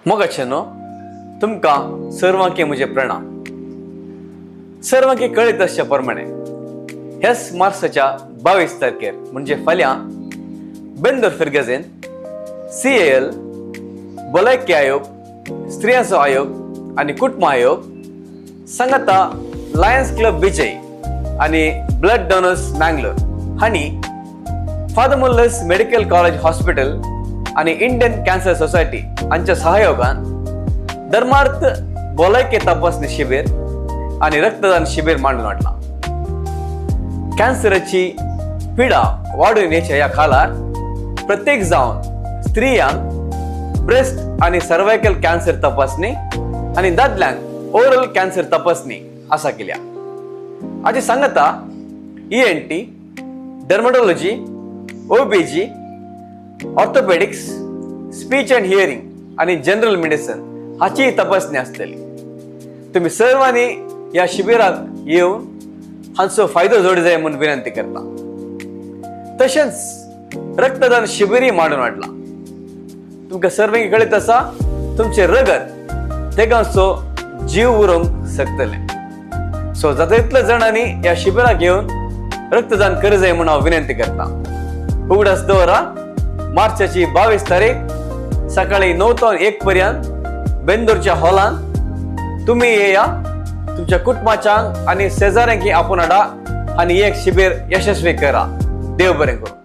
मोगाचेनो तुमकां सर्वांके म्हजे प्रणाम. सर्वांके कळीत आसचे प्रमाणे ह्याच मार्चच्या 22 तारखेर म्हणजे फाल्यां बेंदूर फिरगेजेन CAL, भलायकी आयोग, स्त्रियांचो आयोग आणि कुटुंब आयोग सांगाता लायन्स क्लब विजय आणि ब्लड डोनर्स मँगलोर हांणी फादर मुल्लर्स मेडिकल कॉलेज हॉस्पिटल आणि इंडियन कॅन्सर सोसायटी हांच्या सहयोगान धर्मार्थ भलायकी तपासणी शिबीर आणि रक्तदान शिबीर मांडून हाडला. कॅन्सराची पिडा वाडून येवच्या या काळार प्रत्येक जावन स्त्रियांक ब्रेस्ट आणि सर्वायकल कॅन्सर तपासणी आणि दादल्यांक ओरल कॅन्सर तपासणी असा केल्या. हाची सांगता ENT, डर्मेटॉलॉजी, OBG, orthopaedics, speech and hearing आणि जनरल मेडिसिन हाची तपासणी असतली. तुम्ही सर्वांनी या शिबिराक येऊन हांचो फायदो जोड जाय म्हणून विनंती करता. तशेंच रक्तदान शिबिरी मांडून हाडला. तुमकां सर्वांक कळीत आसा तुमचे रगत तेगांचो जीव उरोवंक शकतले. सो जाता तितल्या जाणांनी या शिबिराक येऊन रक्तदान कर जाय म्हणून हांव विनंती करता. उगडास दवरा. मार्चाची 22 तारीख सकाळी 9 ते 1 पर्यंत बेंदूरच्या हॉलान तुम्ही येया. तुमच्या कुटुंबाच्यांक आणि शेजाऱ्यांक आपोवन हाडा आणि एक शिबीर यशस्वी करा. देव बरें करूं.